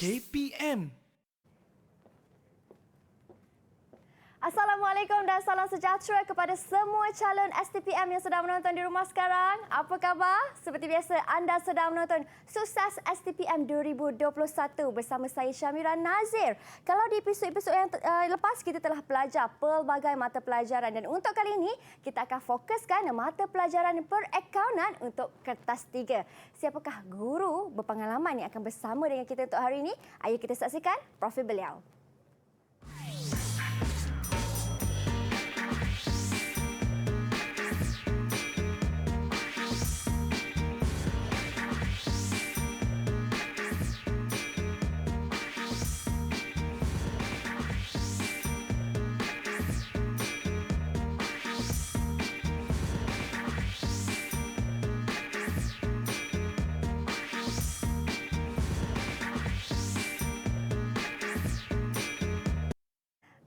KPM. Assalamualaikum dan salam sejahtera kepada semua calon STPM yang sedang menonton di rumah sekarang. Apa khabar? Seperti biasa, anda sedang menonton Sukses STPM 2021 bersama saya Syamira Nazir. Kalau di episod-episod yang lepas, kita telah belajar pelbagai mata pelajaran dan untuk kali ini, kita akan fokuskan mata pelajaran perakaunan untuk kertas 3. Siapakah guru berpengalaman yang akan bersama dengan kita untuk hari ini? Ayo kita saksikan profil beliau.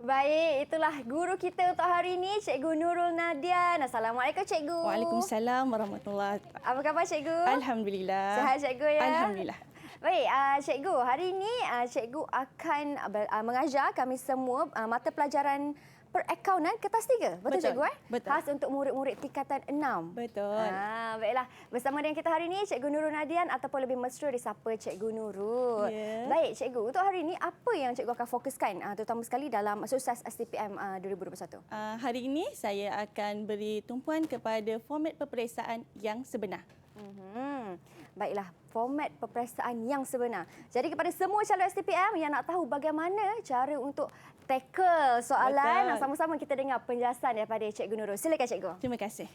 Baik, itulah guru kita untuk hari ini, Cikgu Nurul Nadian. Assalamualaikum, Cikgu. Waalaikumsalam warahmatullahi. Apa khabar, Cikgu? Alhamdulillah. Sihat, Cikgu, ya? Alhamdulillah. Baik, Cikgu, hari ini Cikgu akan mengajar kami semua mata pelajaran perakaunan kertas 3. Betul, Cikgu? Betul. Khas untuk murid-murid tingkatan 6. Betul. Baiklah, bersama dengan kita hari ini, Cikgu Nurul Nadian ataupun lebih mesra disapa Cikgu Nurul. Ya. Baik, Cikgu, untuk hari ini apa yang Cikgu akan fokuskan terutama sekali dalam Sukses STPM 2021? Hari ini saya akan beri tumpuan kepada format peperiksaan yang sebenar. Baiklah, format peperiksaan yang sebenar. Jadi kepada semua calon STPM yang nak tahu bagaimana cara untuk tackle soalan, sama-sama kita dengar penjelasan daripada Cikgu Nurul. Silakan, Cikgu. Terima kasih.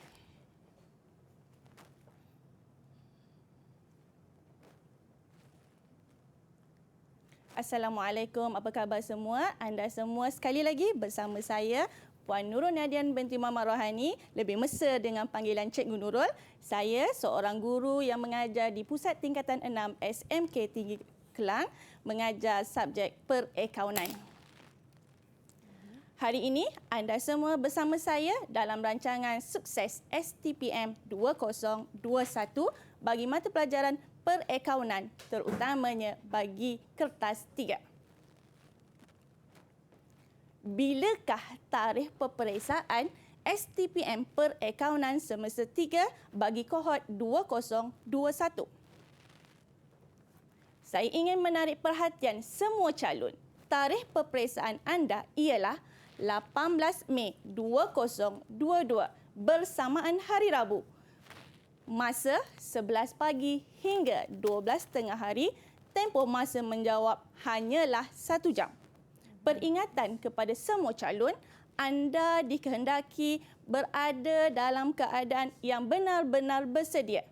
Assalamualaikum, apa khabar semua? Anda semua sekali lagi bersama saya, Puan Nurul Nadian binti Muhammad Rohani, lebih mesra dengan panggilan Cikgu Nurul. Saya seorang guru yang mengajar di Pusat Tingkatan 6 SMK Tinggi Kelang, mengajar subjek perakaunan. Hari ini anda semua bersama saya dalam rancangan Sukses STPM 2021 bagi mata pelajaran perakaunan, terutamanya bagi kertas 3. Bilakah tarikh peperiksaan STPM perakaunan semester 3 bagi kohort 2021? Saya ingin menarik perhatian semua calon. Tarikh peperiksaan anda ialah 18 Mei 2022 bersamaan Hari Rabu. Masa 11 pagi hingga 12 tengah hari, tempoh masa menjawab hanyalah 1 jam. Peringatan kepada semua calon, anda dikehendaki berada dalam keadaan yang benar-benar bersedia.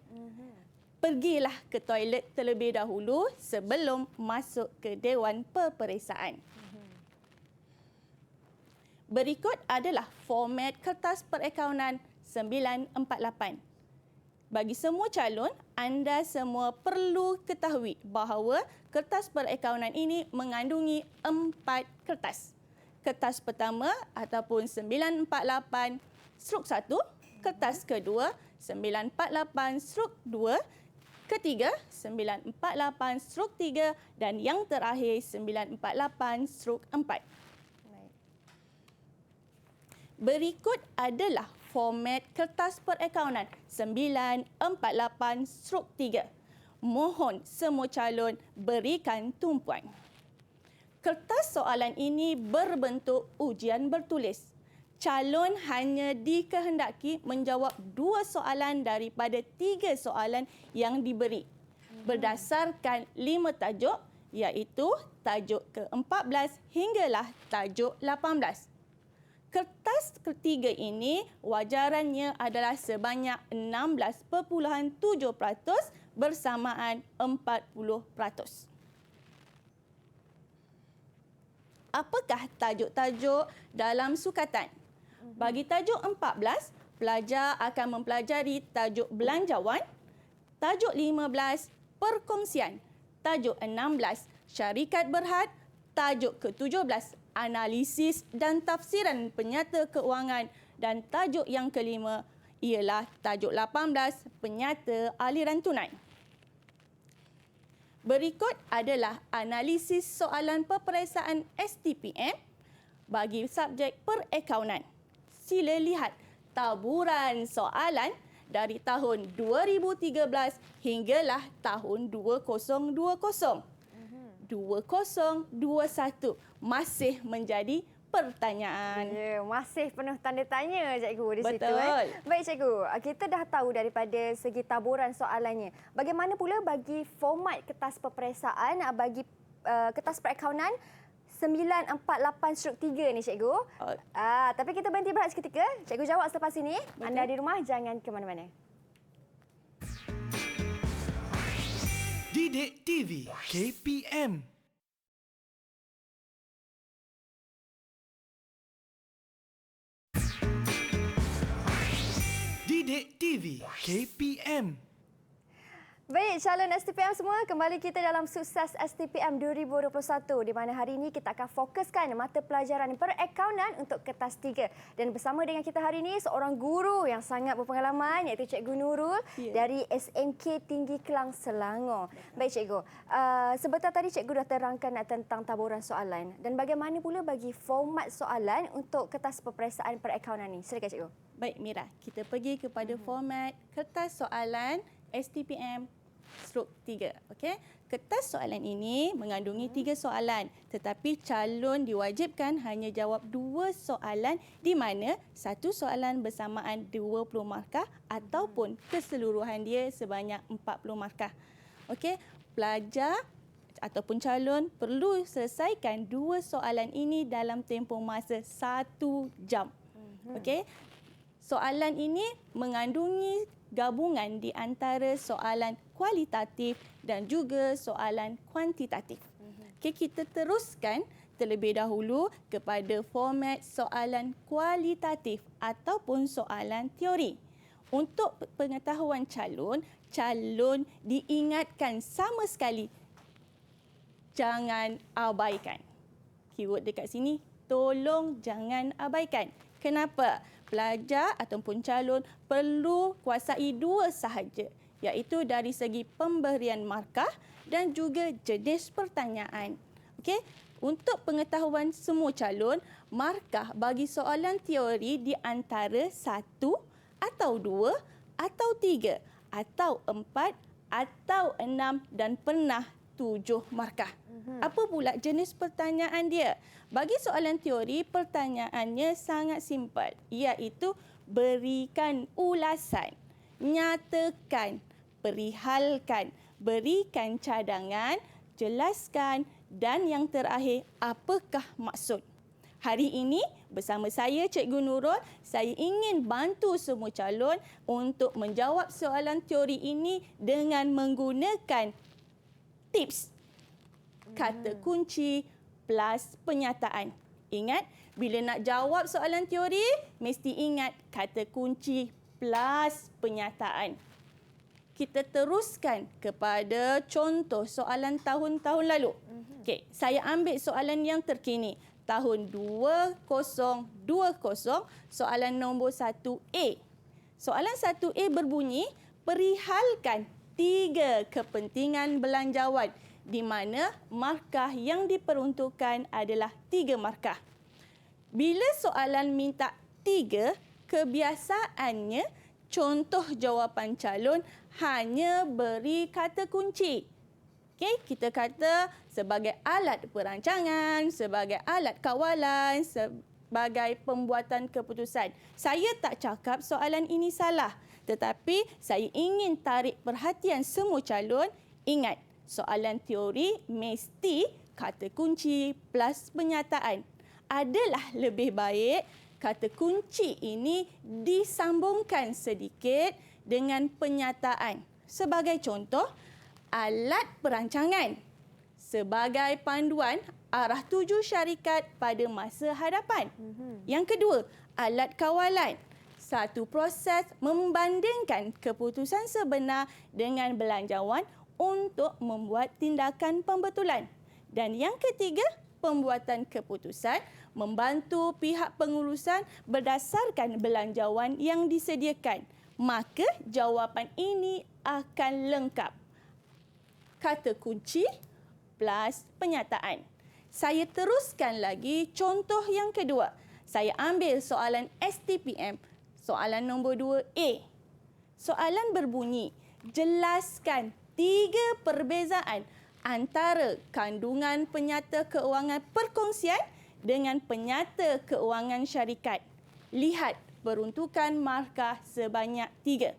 Pergilah ke toilet terlebih dahulu sebelum masuk ke Dewan Peperiksaan. Berikut adalah format kertas perakaunan 948. Bagi semua calon, anda semua perlu ketahui bahawa kertas perakaunan ini mengandungi 4 kertas. Kertas pertama ataupun 948/1, kertas kedua 948/2, ketiga 948/3 dan yang terakhir 948/4. Berikut adalah format kertas perakaunan 948/3. Mohon semua calon berikan tumpuan. Kertas soalan ini berbentuk ujian bertulis. Calon hanya dikehendaki menjawab 2 soalan daripada 3 soalan yang diberi berdasarkan 5 tajuk, iaitu tajuk ke-14 hinggalah tajuk 18. Kertas ketiga ini wajarannya adalah sebanyak 16.7% bersamaan 40%. Apakah tajuk-tajuk dalam sukatan? Bagi tajuk 14, pelajar akan mempelajari tajuk belanjawan, tajuk 15, perkongsian, tajuk 16, syarikat berhad, tajuk ke-17, analisis dan tafsiran penyata keuangan dan tajuk yang kelima ialah tajuk 18, penyata aliran tunai. Berikut adalah analisis soalan peperiksaan STPM bagi subjek perakaunan. Sila lihat taburan soalan dari tahun 2013 hinggalah tahun 2020. 2021 masih menjadi pertanyaan. Ya, masih penuh tanda tanya cikgu di situ. Betul. Baik cikgu, kita dah tahu daripada segi taburan soalannya. Bagaimana pula bagi format kertas peperiksaan bagi kertas perakaunan 948/3 ni cikgu? Tapi kita berhenti berehat seketika. Cikgu jawab selepas ini. Betul. Anda di rumah jangan ke mana-mana. Didik TV KPM. Didik TV KPM. Baik, calon STPM semua, kembali kita dalam Sukses STPM 2021 di mana hari ini kita akan fokuskan mata pelajaran perakaunan untuk kertas 3. Dan bersama dengan kita hari ini seorang guru yang sangat berpengalaman iaitu Cikgu Nurul dari SMK Tinggi Kelang Selangor. Baik cikgu, sebentar tadi cikgu dah terangkan tentang taburan soalan dan bagaimana pula bagi format soalan untuk kertas peperiksaan perakaunan ini. Silakan cikgu. Baik Mira, kita pergi kepada format kertas soalan STPM/3. Okey. Kertas soalan ini mengandungi 3 soalan, tetapi calon diwajibkan hanya jawab 2 soalan di mana satu soalan bersamaan 20 markah ataupun keseluruhan dia sebanyak 40 markah. Okey, pelajar ataupun calon perlu selesaikan 2 soalan ini dalam tempoh masa 1 jam. Okey. Soalan ini mengandungi gabungan di antara soalan kualitatif dan juga soalan kuantitatif. Okay, kita teruskan terlebih dahulu kepada format soalan kualitatif ataupun soalan teori. Untuk pengetahuan calon diingatkan sama sekali jangan abaikan. Keyword dekat sini, tolong jangan abaikan. Kenapa? Pelajar ataupun calon perlu kuasai 2 sahaja, iaitu dari segi pemberian markah dan juga jenis pertanyaan. Okey, untuk pengetahuan semua calon, markah bagi soalan teori di antara 1 atau 2 atau 3 atau 4 atau 6 dan pernah 7 markah. Apa pula jenis pertanyaan dia? Bagi soalan teori, pertanyaannya sangat simple, iaitu berikan ulasan, nyatakan, perihalkan, berikan cadangan, jelaskan dan yang terakhir, apakah maksud? Hari ini bersama saya Cikgu Nurul, saya ingin bantu semua calon untuk menjawab soalan teori ini dengan menggunakan tips kata kunci plus penyataan. Ingat, bila nak jawab soalan teori, mesti ingat kata kunci plus penyataan. Kita teruskan kepada contoh soalan tahun-tahun lalu. Okey, saya ambil soalan yang terkini. Tahun 2020, soalan nombor 1A. Soalan 1A berbunyi, perihalkan 3 kepentingan belanjawan di mana markah yang diperuntukkan adalah 3 markah. Bila soalan minta 3, kebiasaannya contoh jawapan calon hanya beri kata kunci. Okey, kita kata sebagai alat perancangan, sebagai alat kawalan, sebagai pembuatan keputusan. Saya tak cakap soalan ini salah, tetapi saya ingin tarik perhatian semua calon. Ingat, soalan teori mesti kata kunci plus penyataan. Adalah lebih baik kata kunci ini disambungkan sedikit dengan penyataan. Sebagai contoh, alat perancangan sebagai panduan arah tuju syarikat pada masa hadapan. Yang kedua, alat kawalan. Satu proses membandingkan keputusan sebenar dengan belanjawan untuk membuat tindakan pembetulan. Dan yang ketiga, pembuatan keputusan membantu pihak pengurusan berdasarkan belanjawan yang disediakan. Maka jawapan ini akan lengkap. kata kunci plus penyataan. Saya teruskan lagi contoh yang kedua. Saya ambil soalan STPM, soalan nombor 2A. Soalan berbunyi, jelaskan 3 perbezaan antara kandungan penyata keuangan perkongsian dengan penyata keuangan syarikat. Lihat peruntukan markah sebanyak 3.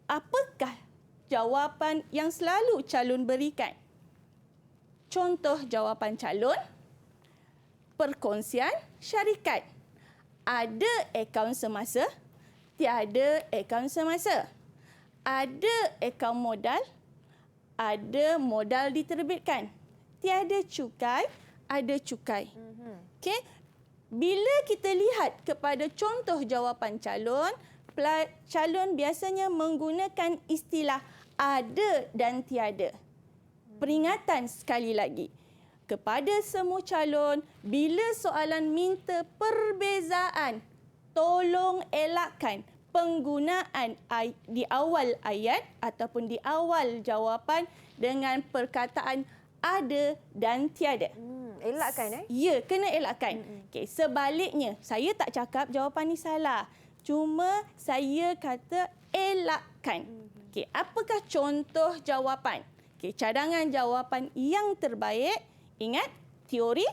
Apakah jawapan yang selalu calon berikan? Contoh jawapan calon, perkongsian syarikat. Ada akaun semasa, tiada akaun semasa. Ada akaun modal, ada modal diterbitkan. Tiada cukai, ada cukai. Okey. Bila kita lihat kepada contoh jawapan calon, calon biasanya menggunakan istilah ada dan tiada. Peringatan sekali lagi kepada semua calon, bila soalan minta perbezaan, tolong elakkan penggunaan di awal ayat ataupun di awal jawapan dengan perkataan ada dan tiada. Elakkan Ya, kena elakkan. Okey, sebaliknya, saya tak cakap jawapan ni salah. Cuma saya kata elakkan. Okey, apakah contoh jawapan? Okey, cadangan jawapan yang terbaik, ingat teori,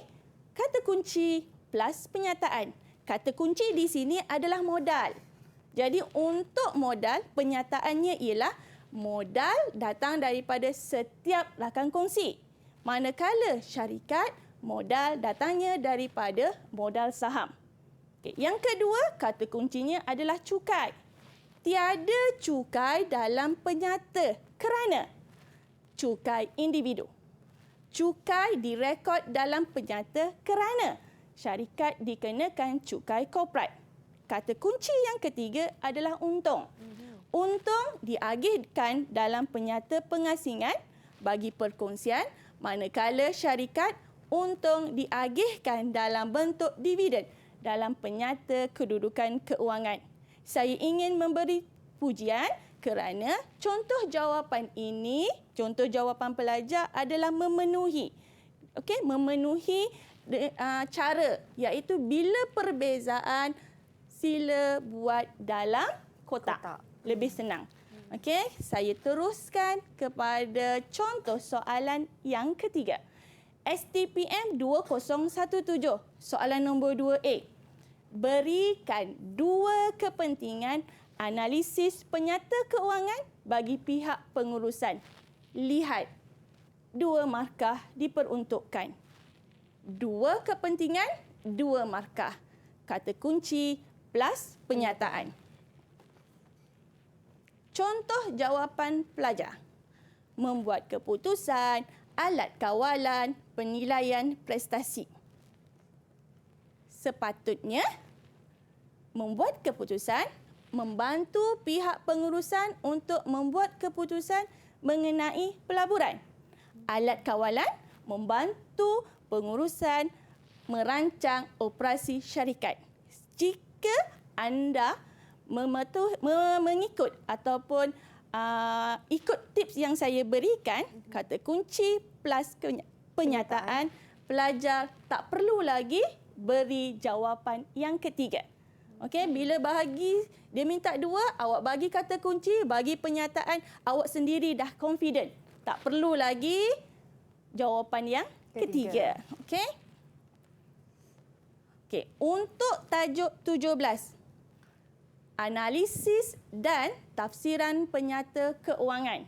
kata kunci plus penyataan. Kata kunci di sini adalah modal. Jadi untuk modal, penyataannya ialah modal datang daripada setiap rakan kongsi. Manakala syarikat, modal datangnya daripada modal saham. Okey, yang kedua, kata kuncinya adalah cukai. Tiada cukai dalam penyata kerana cukai individu. Cukai direkod dalam penyata kerana syarikat dikenakan cukai korporat. Kata kunci yang ketiga adalah untung. Untung diagihkan dalam penyata pengasingan bagi perkongsian, manakala syarikat untung diagihkan dalam bentuk dividen dalam penyata kedudukan keuangan. Saya ingin memberi pujian kerana contoh jawapan ini, contoh jawapan pelajar adalah memenuhi. Okey, memenuhi cara, iaitu bila perbezaan sila buat dalam kotak. Lebih senang. Okey, saya teruskan kepada contoh soalan yang ketiga. STPM 2017, soalan nombor 2A. Berikan 2 kepentingan analisis penyata keuangan bagi pihak pengurusan. Lihat, 2 markah diperuntukkan. 2 kepentingan, 2 markah. Kata kunci plus penyataan. Contoh jawapan pelajar. Membuat keputusan, alat kawalan, penilaian prestasi. Sepatutnya membuat keputusan, membantu pihak pengurusan untuk membuat keputusan mengenai pelaburan. Alat kawalan membantu pengurusan merancang operasi syarikat. Jika anda mengikut ataupun ikut tips yang saya berikan, kata kunci plus penyataan, pelajar tak perlu lagi beri jawapan yang ketiga. Okey, bila bahagi dia minta 2, awak bagi kata kunci, bagi penyataan, awak sendiri dah confident. Tak perlu lagi jawapan yang ketiga. Okey. Okey, untuk tajuk 17. Analisis dan tafsiran penyata keuangan.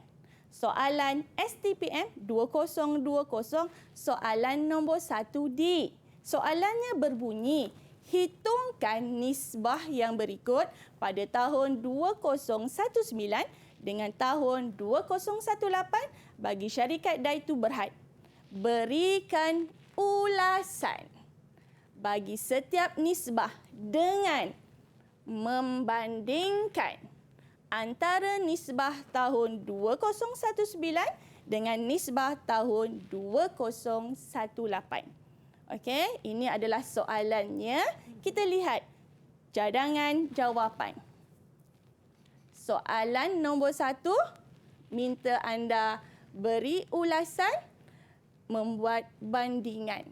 Soalan STPM 2020, soalan nombor 1D. Soalannya berbunyi, hitungkan nisbah yang berikut pada tahun 2019 dengan tahun 2018 bagi syarikat Daitu Berhad. Berikan ulasan bagi setiap nisbah dengan membandingkan antara nisbah tahun 2019 dengan nisbah tahun 2018. Okey, ini adalah soalannya. Kita lihat cadangan jawapan. Soalan nombor 1 minta anda beri ulasan, membuat bandingan.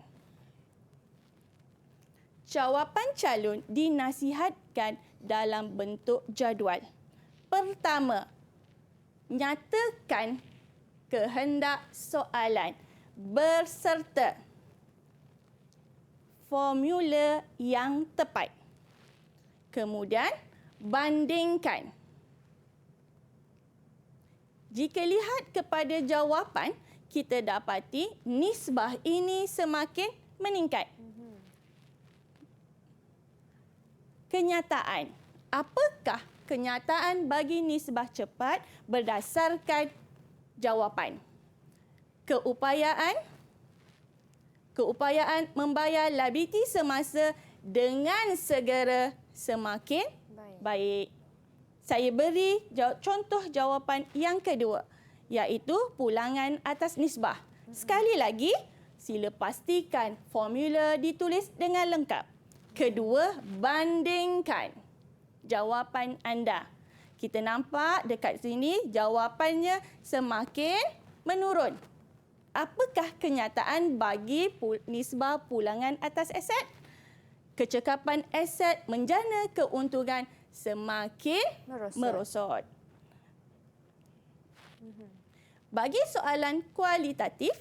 Jawapan calon dinasihatkan dalam bentuk jadual. Pertama, nyatakan kehendak soalan berserta formula yang tepat. Kemudian, bandingkan. Jika lihat kepada jawapan, kita dapati nisbah ini semakin meningkat. Kenyataan. Apakah kenyataan bagi nisbah cepat berdasarkan jawapan? Keupayaan membayar liability semasa dengan segera semakin baik. Saya beri contoh jawapan yang kedua, iaitu pulangan atas nisbah. Sekali lagi, sila pastikan formula ditulis dengan lengkap. Kedua, bandingkan jawapan anda. Kita nampak dekat sini jawapannya semakin menurun. Apakah kenyataan bagi nisbah pulangan atas aset? Kecekapan aset menjana keuntungan semakin merosot. Bagi soalan kualitatif,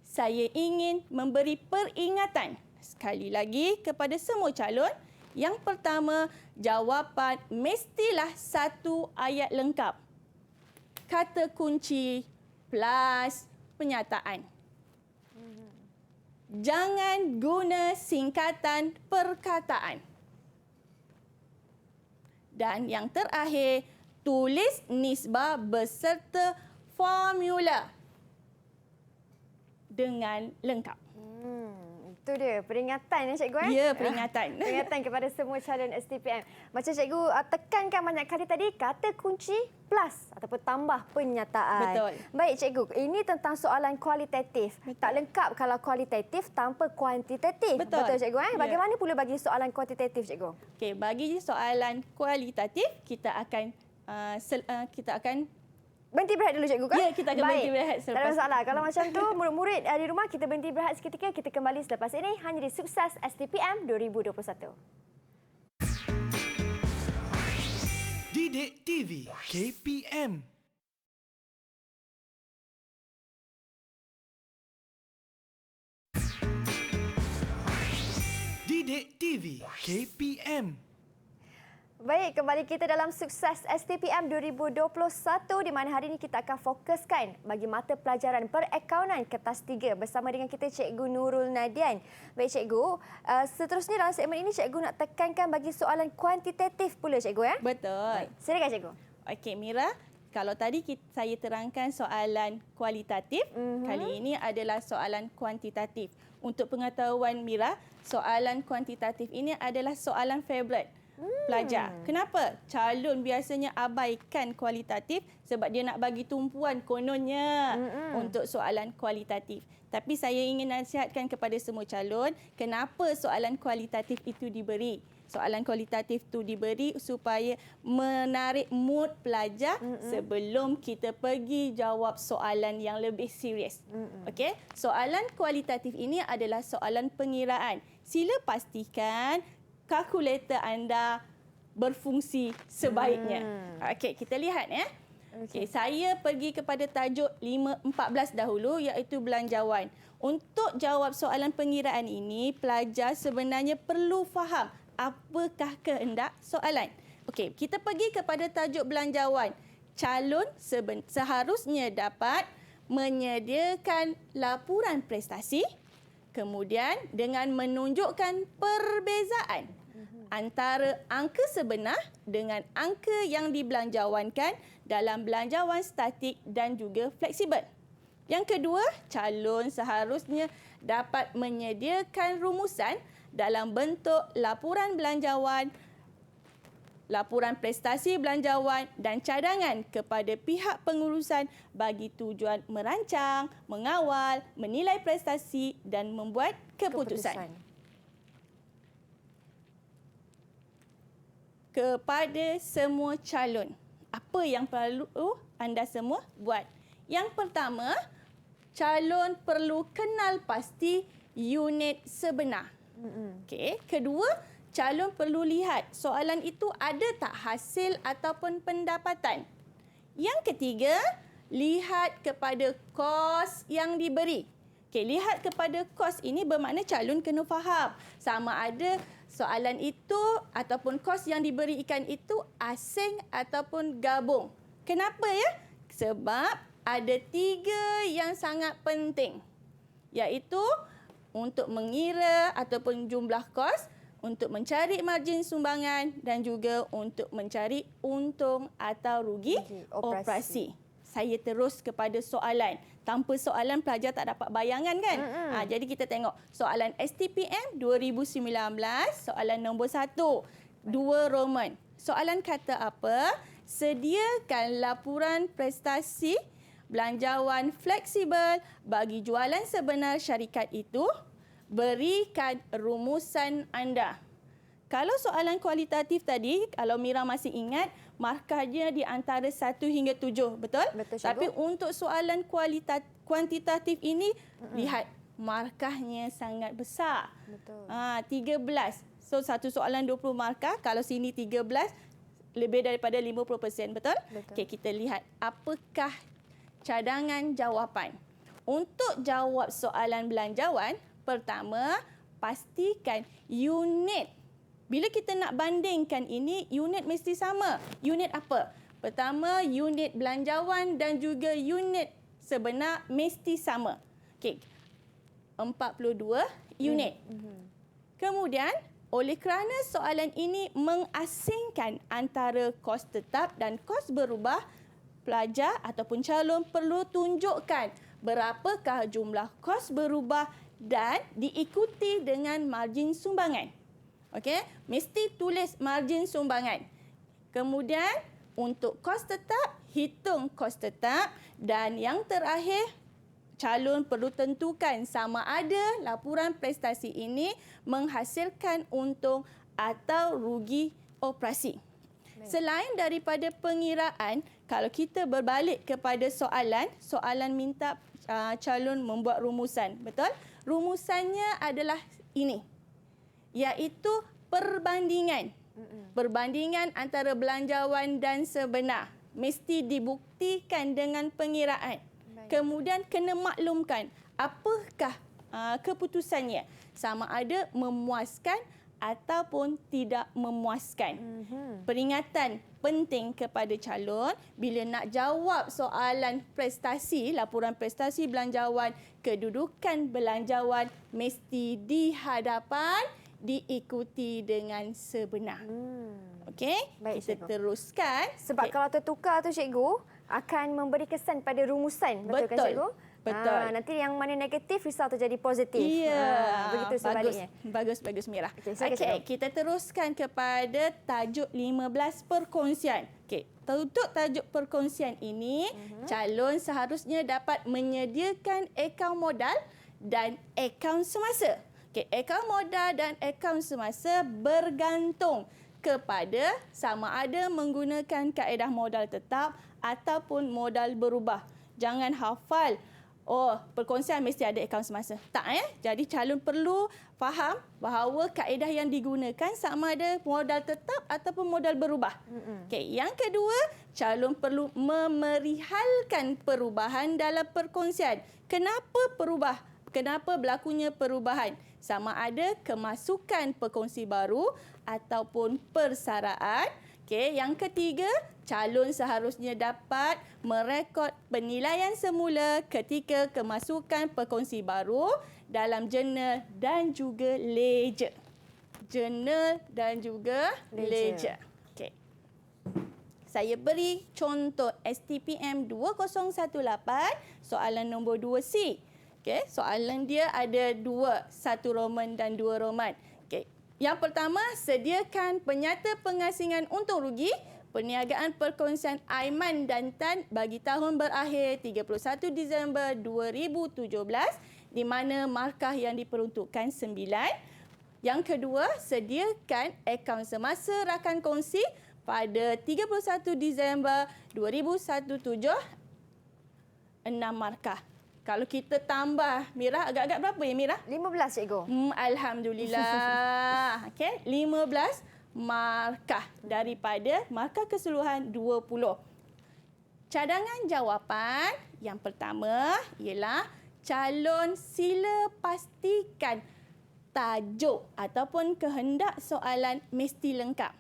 saya ingin memberi peringatan sekali lagi kepada semua calon. Yang pertama, jawapan mestilah satu ayat lengkap. Kata kunci plus penyataan. Jangan guna singkatan perkataan. Dan yang terakhir, tulis nisbah beserta formula dengan lengkap. Itu dia peringatan ya cikgu Ya, peringatan. Peringatan kepada semua calon STPM. Macam cikgu tekankan banyak kali tadi, kata kunci plus ataupun tambah penyataan. Betul. Baik cikgu, ini tentang soalan kualitatif. Betul. Tak lengkap kalau kualitatif tanpa kuantitatif. Betul. Cikgu Ya. Bagaimana pula bagi soalan kuantitatif cikgu? Okey, bagi soalan kualitatif kita akan Berhenti berehat dulu cikgu kan? Ya, kita akan berhenti berehat Tak ada selepas. masalah. Kalau macam tu, murid-murid di rumah kita berhenti berehat seketika. Kita kembali selepas ini hanya di Sukses STPM 2021. Didik TV KPM. Didik TV KPM. Baik, kembali kita dalam Sukses STPM 2021 di mana hari ini kita akan fokuskan bagi mata pelajaran perakaunan kertas 3 bersama dengan kita Cikgu Nurul Nadian. Baik Cikgu, seterusnya dalam segmen ini Cikgu nak tekankan bagi soalan kuantitatif pula Cikgu ya? Betul. Silakan Cikgu. Okey, Mira. Kalau tadi saya terangkan soalan kualitatif, kali ini adalah soalan kuantitatif. Untuk pengetahuan Mira, soalan kuantitatif ini adalah soalan favourite pelajar. Kenapa? Calon biasanya abaikan kualitatif sebab dia nak bagi tumpuan kononnya untuk soalan kualitatif. Tapi saya ingin nasihatkan kepada semua calon, kenapa soalan kualitatif itu diberi? Soalan kualitatif itu diberi supaya menarik mood pelajar sebelum kita pergi jawab soalan yang lebih serius. Okey? Soalan kualitatif ini adalah soalan pengiraan. Sila pastikan kalkulator anda berfungsi sebaiknya. Okey, kita lihat ya. Okey, saya pergi kepada tajuk 5.14 dahulu iaitu belanjawan. Untuk jawab soalan pengiraan ini, pelajar sebenarnya perlu faham apakah kehendak soalan. Okey, kita pergi kepada tajuk belanjawan. Calon seharusnya dapat menyediakan laporan prestasi, kemudian dengan menunjukkan perbezaan antara angka sebenar dengan angka yang dibelanjawankan dalam belanjawan statik dan juga fleksibel. Yang kedua, calon seharusnya dapat menyediakan rumusan dalam bentuk laporan belanjawan, laporan prestasi belanjawan dan cadangan kepada pihak pengurusan bagi tujuan merancang, mengawal, menilai prestasi dan membuat keputusan. Kepada semua calon, apa yang perlu anda semua buat? Yang pertama, calon perlu kenal pasti unit sebenar. Okey. Kedua, calon perlu lihat soalan itu ada tak hasil ataupun pendapatan. Yang ketiga, lihat kepada kos yang diberi. Okey, lihat kepada kos ini bermakna calon kena faham sama ada soalan itu ataupun kos yang diberikan itu asing ataupun gabung. Kenapa ya? Sebab ada 3 yang sangat penting, iaitu untuk mengira ataupun jumlah kos, untuk mencari margin sumbangan dan juga untuk mencari untung atau rugi operasi. Saya terus kepada soalan. Tanpa soalan pelajar tak dapat bayangan kan? Jadi kita tengok soalan STPM 2019, soalan nombor 1, 2 Roman. Soalan kata apa? Sediakan laporan prestasi belanjawan fleksibel bagi jualan sebenar syarikat itu, berikan rumusan anda. Kalau soalan kualitatif tadi, kalau Mira masih ingat, markahnya di antara 1 hingga 7, betul? Betul, Cikgu. Tapi untuk soalan kuantitatif ini, lihat markahnya sangat besar. Betul. 13. So, satu soalan 20 markah, kalau sini 13, lebih daripada 50%, betul? Betul. Okey, kita lihat apakah cadangan jawapan. Untuk jawab soalan belanjawan, pertama, pastikan unit. Bila kita nak bandingkan ini, unit mesti sama. Unit apa? Pertama, unit belanjawan dan juga unit sebenar mesti sama. Okey, 42 unit. Kemudian, oleh kerana soalan ini mengasingkan antara kos tetap dan kos berubah, pelajar ataupun calon perlu tunjukkan berapakah jumlah kos berubah dan diikuti dengan margin sumbangan. Okey, mesti tulis margin sumbangan. Kemudian untuk kos tetap, hitung kos tetap dan yang terakhir, calon perlu tentukan sama ada laporan prestasi ini menghasilkan untung atau rugi operasi. Selain daripada pengiraan, kalau kita berbalik kepada soalan minta calon membuat rumusan, betul? Rumusannya adalah ini, iaitu perbandingan. Perbandingan antara belanjawan dan sebenar. Mesti dibuktikan dengan pengiraan. Kemudian kena maklumkan apakah keputusannya. Sama ada memuaskan ataupun tidak memuaskan. Peringatan penting kepada calon bila nak jawab soalan prestasi, laporan prestasi belanjawan, kedudukan belanjawan mesti di hadapan, diikuti dengan sebenar. Okey, Baik, kita Cikgu. teruskan. Sebab kalau tertukar tu, Cikgu, akan memberi kesan pada rumusan. Betul kan, Cikgu? Betul. Nanti yang mana negatif, risau tu jadi positif. Ya, Begitu sebaliknya. Bagus, Mira. Okey, silakan, Okey, Cikgu. kita teruskan kepada tajuk 15 perkongsian. Okey, untuk tajuk perkongsian ini, calon seharusnya dapat menyediakan akaun modal dan akaun semasa. Okey, akaun modal dan akaun semasa bergantung kepada sama ada menggunakan kaedah modal tetap ataupun modal berubah. Jangan hafal, perkongsian mesti ada akaun semasa. Tak ya? Jadi calon perlu faham bahawa kaedah yang digunakan sama ada modal tetap ataupun modal berubah. Okey, yang kedua, calon perlu memerihalkan perubahan dalam perkongsian. Kenapa berlakunya perubahan? Sama ada kemasukan perkongsi baru ataupun persaraan. Okey, yang ketiga, calon seharusnya dapat merekod penilaian semula ketika kemasukan perkongsi baru dalam jurnal dan juga ledger. Jurnal dan juga ledger. Okey. Saya beri contoh STPM 2018, soalan nombor 2C. Okey, soalan dia ada 2, 1 Roman dan 2 Roman. Okey. Yang pertama, sediakan penyata pengasingan untung rugi perniagaan perkongsian Aiman dan Tan bagi tahun berakhir 31 Disember 2017 di mana markah yang diperuntukkan 9. Yang kedua, sediakan akaun semasa rakan kongsi pada 31 Disember 2017 markah. Kalau kita tambah, Mira, agak-agak berapa ya, Mira? 15, cikgu. Alhamdulillah. Okey, 15 markah daripada markah keseluruhan 20. Cadangan jawapan yang pertama ialah calon sila pastikan tajuk ataupun kehendak soalan mesti lengkap.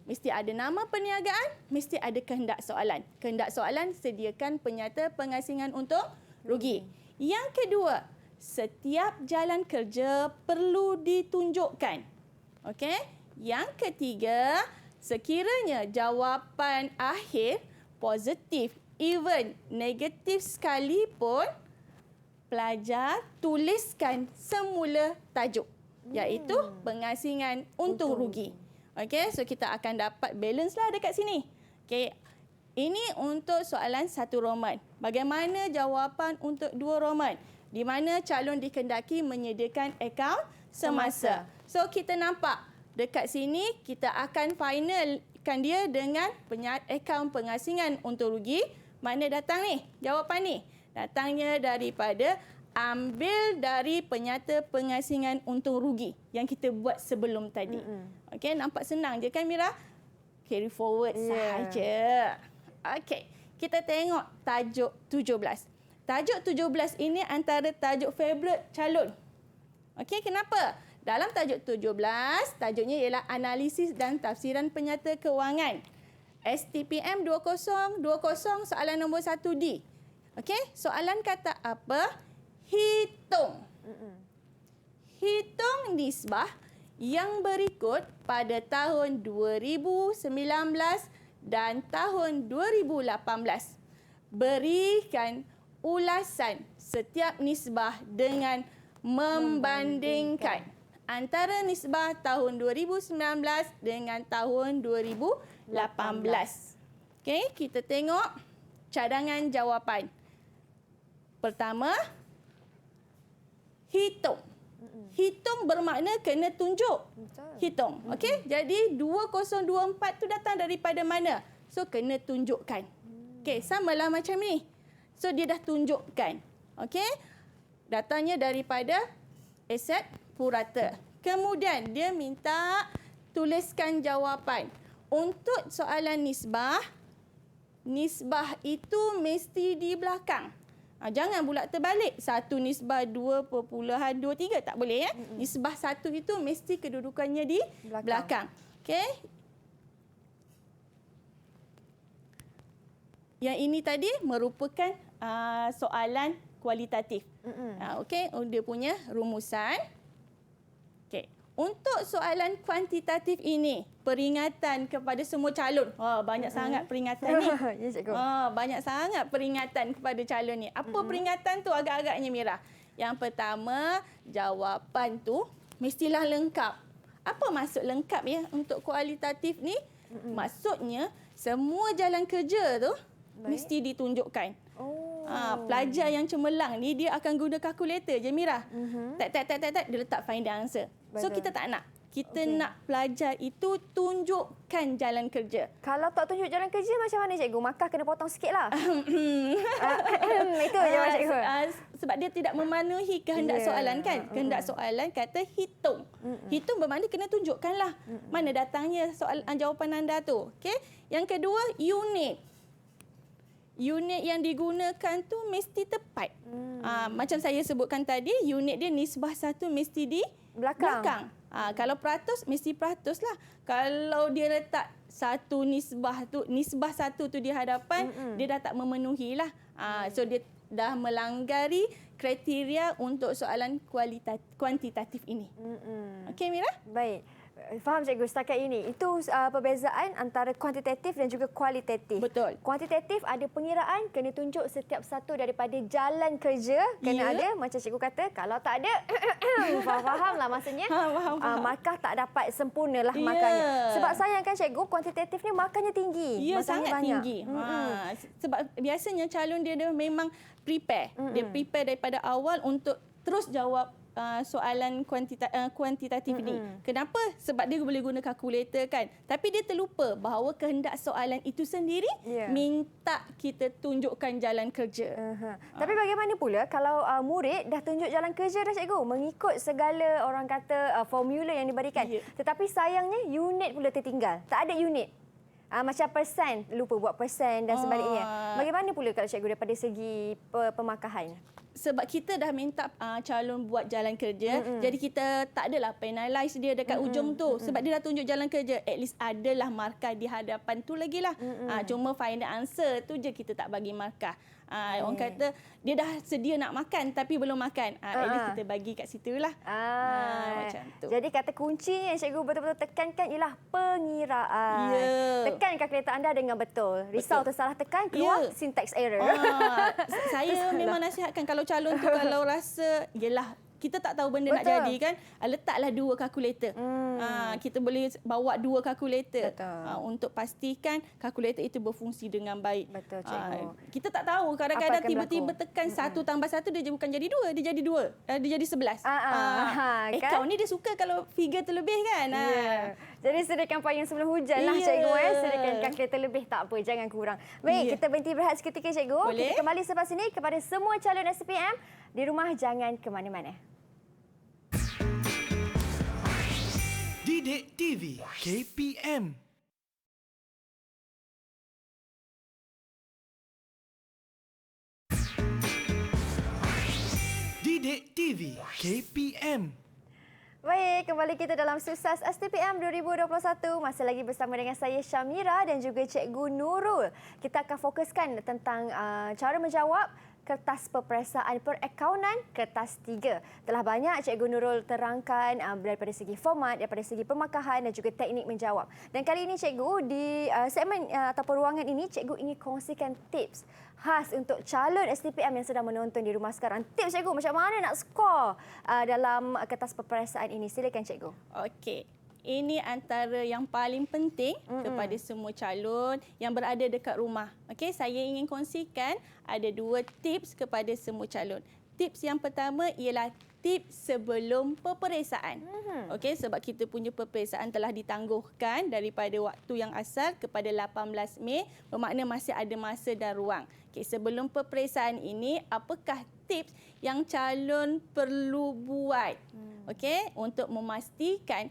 Mesti ada nama perniagaan, mesti ada kehendak soalan. Kehendak soalan sediakan penyata pengasingan untuk rugi. Yang kedua, setiap jalan kerja perlu ditunjukkan. Okey? Yang ketiga, sekiranya jawapan akhir positif, even negatif sekalipun, pelajar tuliskan semula tajuk, iaitu pengasingan untung rugi. Okey, so kita akan dapat balance lah dekat sini. Okey, ini untuk soalan 1 Roman. Bagaimana jawapan untuk 2 Roman? Di mana calon dikendaki menyediakan akaun semasa. So kita nampak dekat sini kita akan finalkan dia dengan akaun pengasingan untung rugi. Mana datang ni? Jawapan ni. Datangnya daripada ambil dari penyata pengasingan untung rugi yang kita buat sebelum tadi. Okey, nampak senang je kan, Mira? Carry forward sahaja. Okey, kita tengok tajuk 17. Tajuk 17 ini antara tajuk favourite calon. Okey, kenapa? Dalam tajuk 17, tajuknya ialah analisis dan tafsiran penyata kewangan. STPM 2020 soalan nombor 1D. Okey, soalan kata apa? Hitung. Hitung nisbah yang berikut pada tahun 2019 dan tahun 2018. Berikan ulasan setiap nisbah dengan membandingkan antara nisbah tahun 2019 dengan tahun 2018. Okey, kita tengok cadangan jawapan. Pertama, hitung. Hitung bermakna kena tunjuk. Hitung. Okey, jadi 2024 tu datang daripada mana? So, kena tunjukkan. Okey, samalah macam ni. So, dia dah tunjukkan. Okey, datangnya daripada aset purata. Kemudian, dia minta tuliskan jawapan. Untuk soalan nisbah, nisbah itu mesti di belakang. Jangan pula terbalik. 1 nisbah 2.23 tak boleh ya. Nisbah 1 itu mesti kedudukannya di belakang. Okey. Yang ini tadi merupakan soalan kualitatif. Okey, dia punya rumusan. Okey. Untuk soalan kuantitatif ini, peringatan kepada semua calon. Banyak sangat peringatan ni. Ya, cikgu. Banyak sangat peringatan kepada calon ni. Apa peringatan tu agak-agaknya, Mira? Yang pertama, jawapan tu mestilah lengkap. Apa maksud lengkap ya untuk kualitatif ni? Maksudnya, semua jalan kerja tu mesti ditunjukkan. Pelajar yang cemerlang ni dia akan guna kalkulator je, Mira. Tak, dia letak final answer. So kita tak nak. Kita nak pelajar itu tunjukkan jalan kerja. Kalau tak tunjuk jalan kerja macam mana, cikgu? Markah kena potong sikit lah. Itu je cikgu. Sebab dia tidak memenuhi kehendak soalan kan. Kehendak soalan kata hitung. Hitung bermakna kena tunjukkanlah mana datangnya jawapan anda tu. Okay? Yang kedua, unit. Unit yang digunakan tu mesti tepat. Macam saya sebutkan tadi, unit dia nisbah 1 mesti di belakang. Kalau peratus, mesti peratus lah. Kalau dia letak satu nisbah 1 tu di hadapan, dia dah tak memenuhi lah. So dia dah melanggari kriteria untuk soalan kuantitatif ini. Okey, Mira? Baik. Faham, cikgu, setakat ini. Itu perbezaan antara kuantitatif dan juga kualitatif. Betul. Kuantitatif ada pengiraan, kena tunjuk setiap satu daripada jalan kerja. Kena ada, macam cikgu kata. Kalau tak ada, faham lah maksudnya. Faham. Markah tak dapat sempurna lah markahnya. Sebab sayangkan cikgu, kuantitatif ni markahnya tinggi. Ya, markahnya sangat banyak. tinggi. Sebab biasanya calon dia memang prepare. Dia prepare daripada awal untuk terus jawab soalan kuantitatif ni. Kenapa? Sebab dia boleh guna kalkulator kan. Tapi dia terlupa bahawa kehendak soalan itu sendiri minta kita tunjukkan jalan kerja. Tapi bagaimana pula kalau murid dah tunjuk jalan kerja dah cikgu, mengikut segala orang kata formula yang diberikan. Tetapi sayangnya unit pula tertinggal. Tak ada unit. Macam persen, lupa buat persen dan sebaliknya. Bagaimana pula kalau cikgu daripada segi pemakahan? Sebab kita dah minta calon buat jalan kerja, jadi kita tak adalah penalize dia dekat ujung tu. Sebab dia dah tunjuk jalan kerja, at least adalah markah di hadapan tu lagi lah. Cuma final answer tu je kita tak bagi markah. Orang kata dia dah sedia nak makan tapi belum makan. At least kita bagi kat situ lah. Macam tu. Jadi kata kunci yang cikgu betul-betul tekankan ialah pengiraan. Tekan kalkulator anda dengan betul. Risau tersalah tekan, keluar syntax error. Saya memang nasihatkan kalau calon tu kalau rasa, yelah, kita tak tahu benda nak jadi kan, letaklah 2 kalkulator. Kita boleh bawa 2 kalkulator untuk pastikan kalkulator itu berfungsi dengan baik. Betul, cikgu. Kita tak tahu, kadang-kadang tiba-tiba tekan 1 tambah 1 dia bukan jadi 2, dia jadi 2. Dia jadi 11. Akaun ni dia suka kalau figure terlebih kan. Jadi sediakan payung sebelum hujan lah cikgu. Sediakan kalkulator lebih, tak apa, jangan kurang. Baik, kita berhenti berehat seketika cikgu. Boleh? Kita kembali selepas ini kepada semua calon SPM. Di rumah jangan ke mana-mana. Didik TV KPM. Didik TV KPM. Baik, kembali kita dalam Sukses STPM 2021. Masih lagi bersama dengan saya Syamira dan juga Cikgu Nurul. Kita akan fokuskan tentang cara menjawab kertas peperiksaan perakaunan kertas 3. Telah banyak Cikgu Nurul terangkan daripada segi format, daripada segi pemakahan dan juga teknik menjawab. Dan kali ini Cikgu di segmen ataupun ruangan ini Cikgu ingin kongsikan tips khas untuk calon STPM yang sedang menonton di rumah sekarang. Tips Cikgu macam mana nak skor dalam kertas peperiksaan ini. Silakan Cikgu. Okey. Ini antara yang paling penting kepada semua calon yang berada dekat rumah. Okey, saya ingin kongsikan ada 2 tips kepada semua calon. Tips yang pertama ialah tips sebelum peperiksaan. Okey, sebab kita punya peperiksaan telah ditangguhkan daripada waktu yang asal kepada 18 Mei, bermakna masih ada masa dan ruang. Okey, sebelum peperiksaan ini, apakah tips yang calon perlu buat? Okey, untuk memastikan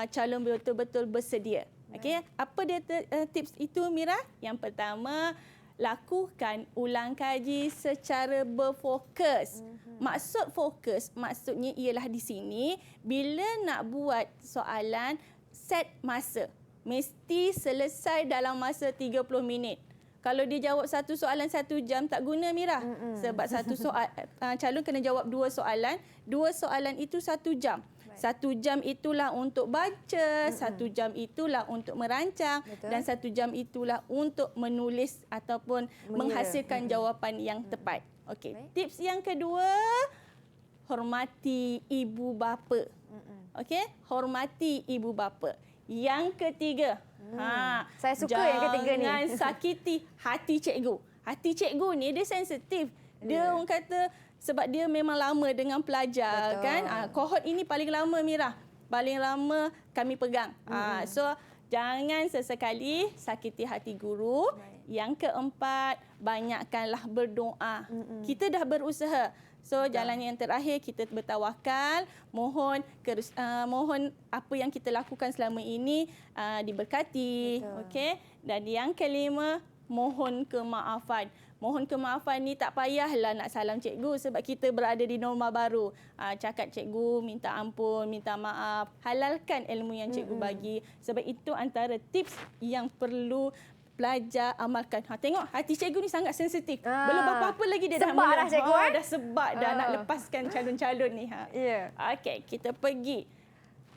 calon betul-betul bersedia. Okey, apa dia tips itu Mira? Yang pertama, lakukan ulang kaji secara berfokus. Maksud fokus, maksudnya ialah di sini bila nak buat soalan, set masa. Mesti selesai dalam masa 30 minit. Kalau dia jawab satu soalan 1 jam, tak guna Mira. Sebab satu soal calon kena jawab 2 soalan. 2 soalan itu 1 jam. 1 jam itulah untuk baca, 1 jam itulah untuk merancang, dan 1 jam itulah untuk menulis ataupun menghasilkan jawapan yang tepat. Okey. Tips yang kedua, hormati ibu bapa. Okey, hormati ibu bapa. Yang ketiga, saya suka yang ketiga ni. Jangan sakiti hati cikgu. Hati cikgu ni dia sensitif. Dia orang kata sebab dia memang lama dengan pelajar. Betul. Kan. Kohort ini paling lama Mira. Paling lama kami pegang. So jangan sesekali sakiti hati guru. Yang keempat, banyakkanlah berdoa. Kita dah berusaha. So jalan yang terakhir kita bertawakal, mohon apa yang kita lakukan selama ini diberkati. Okey. Dan yang kelima, mohon kemaafan. Mohon kemaafan ni tak payahlah nak salam cikgu sebab kita berada di norma baru. Cakap cikgu, minta ampun, minta maaf. Halalkan ilmu yang cikgu bagi. Sebab itu antara tips yang perlu pelajar amalkan. Tengok hati cikgu ni sangat sensitif. Belum apa-apa lagi dia dah dah cikgu. Dah sebab dah nak lepaskan calon-calon ni. Okey, kita pergi.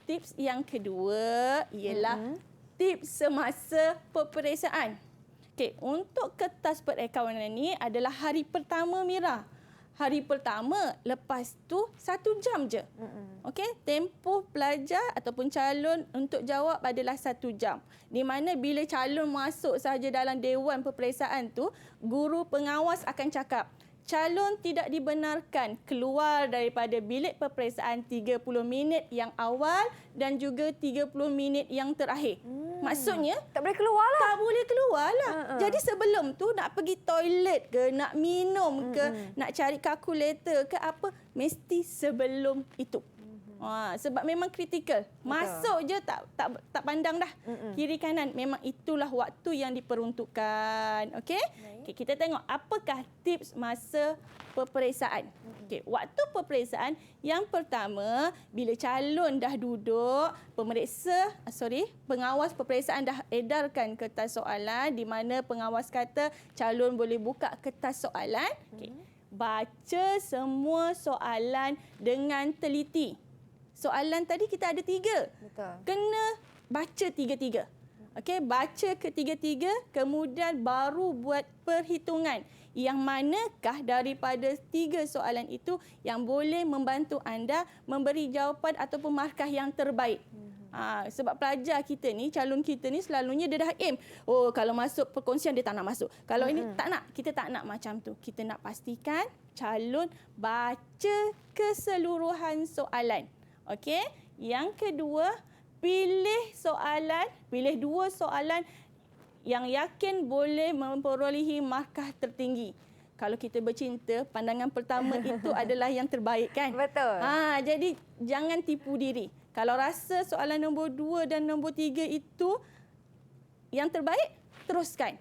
Tips yang kedua ialah tips semasa peperiksaan. Okey, untuk kertas perakaunan ni adalah hari pertama Mira. Hari pertama, lepas tu 1 jam je. Okey, tempoh pelajar ataupun calon untuk jawab adalah 1 jam. Di mana bila calon masuk sahaja dalam dewan peperiksaan tu, guru pengawas akan cakap, calon tidak dibenarkan keluar daripada bilik peperiksaan 30 minit yang awal dan juga 30 minit yang terakhir. Maksudnya, Tak boleh keluar lah. tak boleh keluar lah. Jadi sebelum tu nak pergi toilet ke, nak minum ke, nak cari kalkulator ke apa, mesti sebelum itu. Sebab memang kritikal. Masuk je tak pandang dah. Kiri kanan, memang itulah waktu yang diperuntukkan. Okey? Okay, kita tengok apakah tips masa peperiksaan. Okay, waktu peperiksaan yang pertama, bila calon dah duduk, pengawas peperiksaan dah edarkan kertas soalan di mana pengawas kata calon boleh buka kertas soalan. Okay. Baca semua soalan dengan teliti. Soalan tadi kita ada 3. Betul. Kena baca 3-3. Okey, baca ketiga-tiga, kemudian baru buat perhitungan. Yang manakah daripada 3 soalan itu yang boleh membantu anda memberi jawapan ataupun markah yang terbaik. Sebab pelajar kita ni, calon kita ni selalunya dia dah aim. Oh, kalau masuk perkongsian dia tak nak masuk. Kalau ini tak nak, kita tak nak macam tu. Kita nak pastikan calon baca keseluruhan soalan. Okey, yang kedua, pilih 2 soalan yang yakin boleh memperolehi markah tertinggi. Kalau kita bercinta, pandangan pertama itu adalah yang terbaik kan? Betul. Jadi jangan tipu diri. Kalau rasa soalan nombor 2 dan nombor 3 itu yang terbaik, teruskan.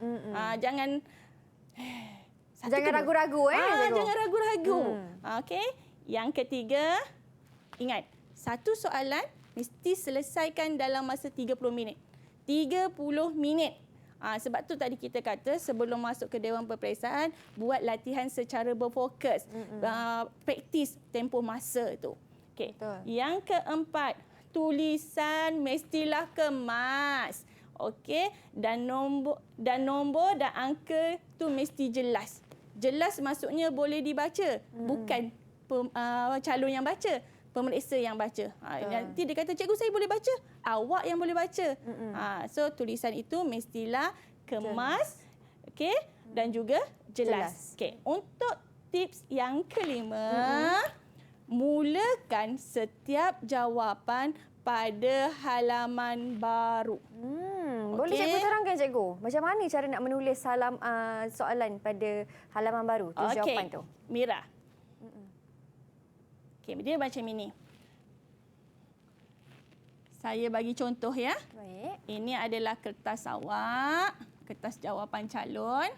Jangan ragu-ragu Jangan ragu-ragu. Okey. Yang ketiga, ingat, satu soalan mesti selesaikan dalam masa 30 minit. 30 minit. Sebab tu tadi kita kata sebelum masuk ke Dewan Peperiksaan, buat latihan secara berfokus. Praktis tempoh masa tu. Okay. Yang keempat, tulisan mestilah kemas. Okey, dan nombor dan angka tu mesti jelas. Jelas maksudnya boleh dibaca, bukan calon yang baca. Pemeriksa yang baca. Nanti dia kata, cikgu saya boleh baca. Awak yang boleh baca. So tulisan itu mestilah kemas, okay, dan juga jelas. Okay. Untuk tips yang kelima, mulakan setiap jawapan pada halaman baru. Boleh cikgu terangkan cikgu, macam mana cara nak menulis soalan pada halaman baru, jawapan tu? Mira. Okay, dia macam ini. Saya bagi contoh ya. Baik. Ini adalah kertas awak, kertas jawapan calon.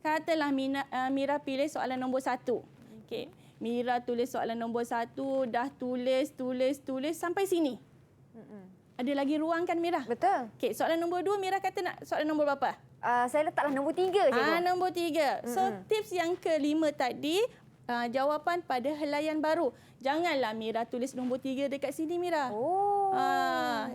Katalah Mira pilih soalan nombor 1. Okay. Mira tulis soalan nombor 1, dah tulis sampai sini. Ada lagi ruang kan Mira? Betul. Okay, soalan nombor 2 Mira kata nak soalan nombor berapa? Saya letaklah nombor 3 cikgu. Nombor 3. So tips yang kelima tadi, jawapan pada helaian baru. Janganlah Mira tulis nombor 3 dekat sini Mira.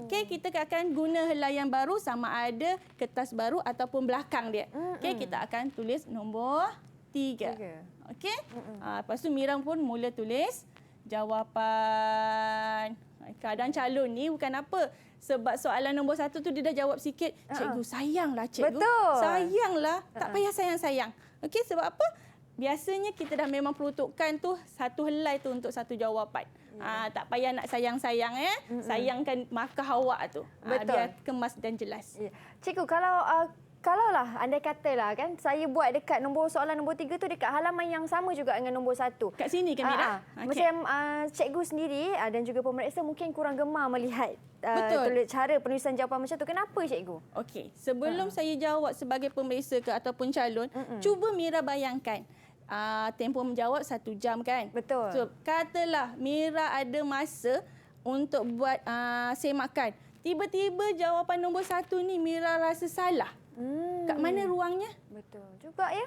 Okey, kita akan guna helaian baru sama ada kertas baru ataupun belakang dia. Okey, kita akan tulis nombor 3. Okey? Lepas tu Mira pun mula tulis jawapan. Kadang calon ni bukan apa. Sebab soalan nombor 1 tu dia dah jawab sikit. Cikgu, sayanglah cikgu. Betul. Sayanglah. Tak payah sayang-sayang. Okey, sebab apa? Biasanya kita dah memang peruntukkan tu satu helai tu untuk satu jawapan. Tak payah nak sayang-sayang ya. Sayangkan markah awak tu. Betul. Biar kemas dan jelas. Cikgu, kalaulah anda katalah kan saya buat dekat soalan nombor 3 tu dekat halaman yang sama juga dengan nombor 1. Kat sini kan Mira? Macam cikgu sendiri dan juga pemeriksa mungkin kurang gemar melihat cara penulisan jawapan macam tu. Kenapa cikgu? Okey, sebelum saya jawab sebagai pemeriksa ke ataupun calon, cuba Mira bayangkan. Tempoh menjawab 1 jam kan? Betul. So, katalah Mira ada masa untuk buat semakan. Tiba-tiba jawapan nombor 1 ni Mira rasa salah. Kat mana ruangnya? Betul juga ya.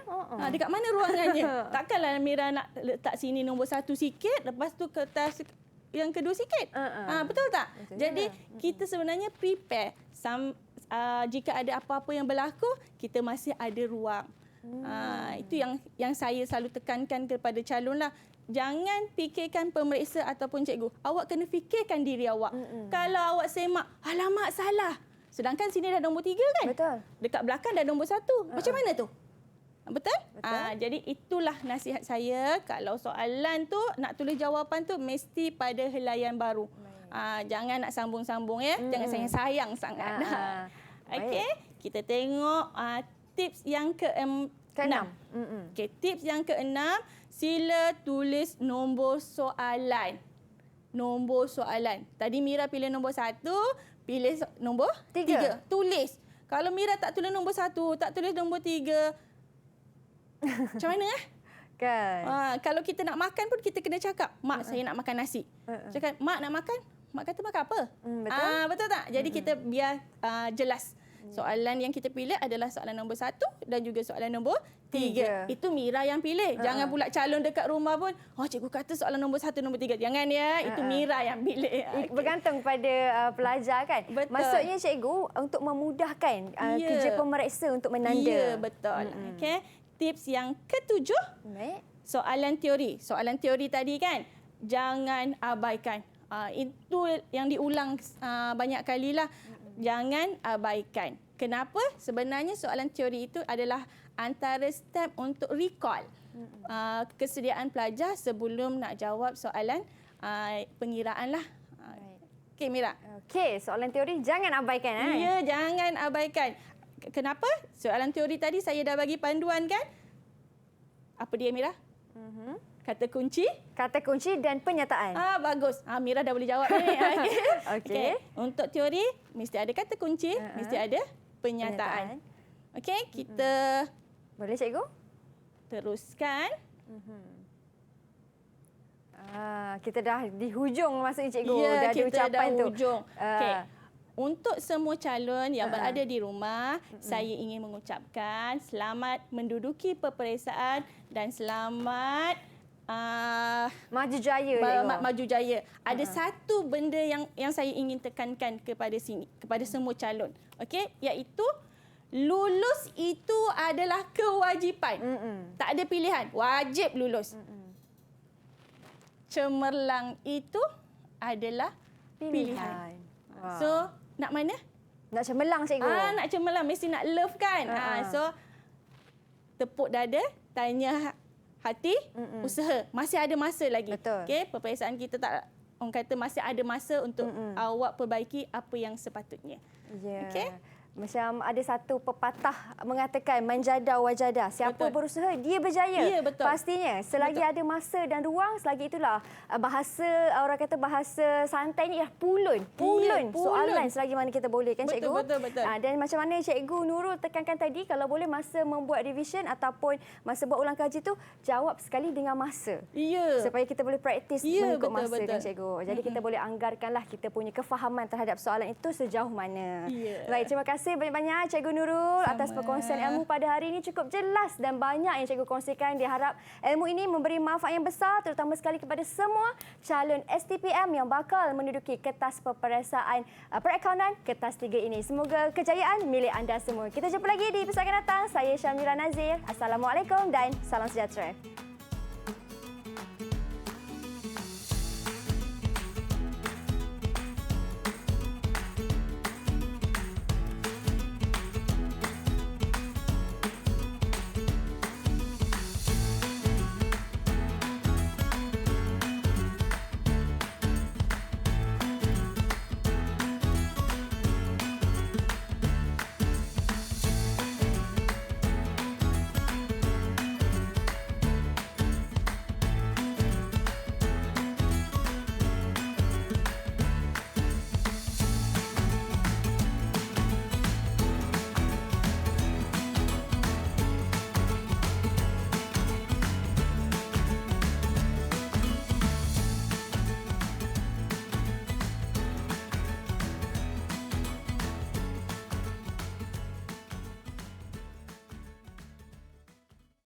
Dekat mana ruangannya? Takkanlah Mira nak letak sini nombor 1 sikit, lepas tu kertas yang kedua sikit. Betul tak? Betul. Jadi kita sebenarnya prepare. Jika ada apa-apa yang berlaku, kita masih ada ruang. Itu yang saya selalu tekankan kepada calon lah. Jangan fikirkan pemeriksa ataupun cikgu. Awak kena fikirkan diri awak. Kalau awak semak, alamak salah. Sedangkan sini dah nombor 3 kan? Betul. Dekat belakang dah nombor 1. Macam mana tu? Betul? Jadi itulah nasihat saya. Kalau soalan tu nak tulis jawapan tu mesti pada helaian baru. Jangan nak sambung-sambung ya. Jangan sayang-sayang sangat. Okey, kita tengok tips yang ke-6. Okey, tips yang ke-6, sila tulis nombor soalan. Nombor soalan. Tadi Mira pilih nombor 1, pilih nombor 3. Tulis. Kalau Mira tak tulis nombor 1, tak tulis nombor 3, macam mana Kan. kalau kita nak makan pun kita kena cakap, mak saya nak makan nasi. Cakap, mak nak makan. Mak kata makan apa? Betul. Betul tak? Jadi kita biar jelas. Soalan yang kita pilih adalah soalan nombor 1 dan juga soalan nombor 3. Itu Mira yang pilih. Jangan pula calon dekat rumah pun, cikgu kata soalan nombor 1, nombor 3. Jangan ya, itu Mira yang pilih. Bergantung pada pelajar kan. Betul. Maksudnya cikgu untuk memudahkan kerja pemeriksa untuk menanda. Ya, betul. Okey. Tips yang ke-7, soalan teori. Soalan teori tadi kan, jangan abaikan. Itu yang diulang banyak kalilah. Jangan abaikan. Kenapa? Sebenarnya soalan teori itu adalah antara step untuk recall kesediaan pelajar sebelum nak jawab soalan pengiraan lah. Okey, Mira. Okey, soalan teori jangan abaikan. Ya, jangan abaikan. Kenapa? Soalan teori tadi saya dah bagi panduan kan? Apa dia, Mira? Kata kunci? Kata kunci dan penyataan. Bagus. Mira dah boleh jawab ni. Okey. Untuk teori, mesti ada kata kunci, mesti ada penyataan. Okey, kita boleh cikgu? Teruskan. Kita dah di hujung maksudnya cikgu. Ya, dah ada kita ucapan dah tu. hujung. Okey. Untuk semua calon yang berada di rumah, saya ingin mengucapkan selamat menduduki peperiksaan dan selamat maju jaya. Maju jaya. Ada satu benda yang saya ingin tekankan kepada semua calon. Okey, iaitu lulus itu adalah kewajipan. Tak ada pilihan, wajib lulus. Cemerlang itu adalah pilihan. Wow. So, nak mana? Nak cemerlang cikgu. Nak cemerlang, mesti nak love kan? So, tepuk dada, tanya hati, usaha. Masih ada masa lagi. Betul. Okey, peperiksaan kita tak, orang kata masih ada masa untuk awak perbaiki apa yang sepatutnya. Ya. Okey? Macam ada satu pepatah mengatakan manjada wajada. Siapa Betul. berusaha, dia berjaya. Ya, betul. Pastinya. Selagi ada masa dan ruang, selagi itulah bahasa, orang kata bahasa santai ni pulun. Pulun. Soalan selagi mana kita boleh kan cikgu? Betul. Dan macam mana cikgu Nurul tekankan tadi, kalau boleh masa membuat revision ataupun masa buat ulang kaji tu, jawab sekali dengan masa. Ya. Supaya kita boleh praktis mengikut masa kan cikgu. Jadi kita boleh anggarkanlah kita punya kefahaman terhadap soalan itu sejauh mana. Ya. Baik, terima kasih banyak-banyak Cikgu Nurul atas perkongsian ilmu pada hari ini. Cukup jelas dan banyak yang cikgu kongsikan. Diharap ilmu ini memberi manfaat yang besar terutama sekali kepada semua calon STPM yang bakal menduduki kertas peperiksaan perakaunan kertas 3 ini. Semoga kejayaan milik anda semua. Kita jumpa lagi di episod akan datang. Saya Syamira Nazir. Assalamualaikum dan salam sejahtera.